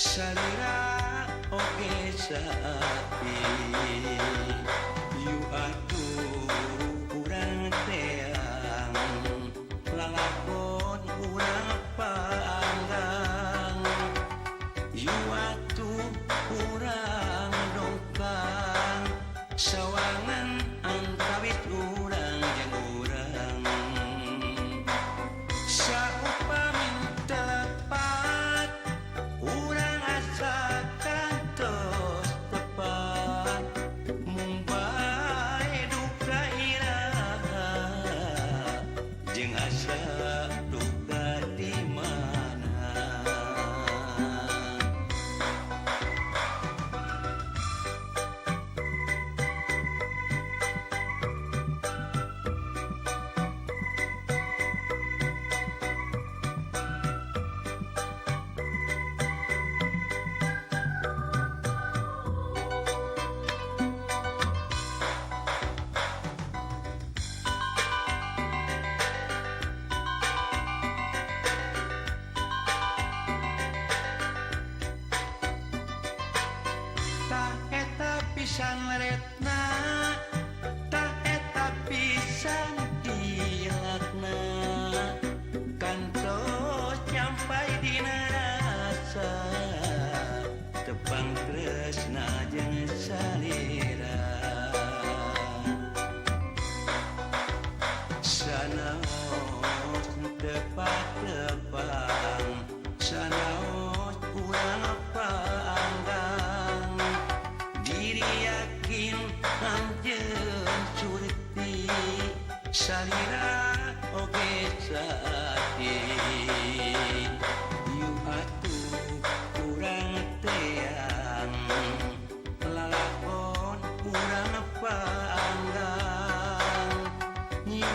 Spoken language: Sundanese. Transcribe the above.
Salira oge sapi Yu atuh urang teang Lalakon urang panggang Yu atuh urang dongkang Sawangan antawis urang jeung urang Saupami tepat urang asa kantos tepat mung bae duka iraha jeung asa duka di mana tak eta pisan retna tak eta pisan ilakna kantos nyampai dina rasa tepang tresna jeung salira sanaos tepat tepang sanaos urang panggang diri yakin anjeun surti salira oge saati yu atuh urang teang lalakon urang panggang yu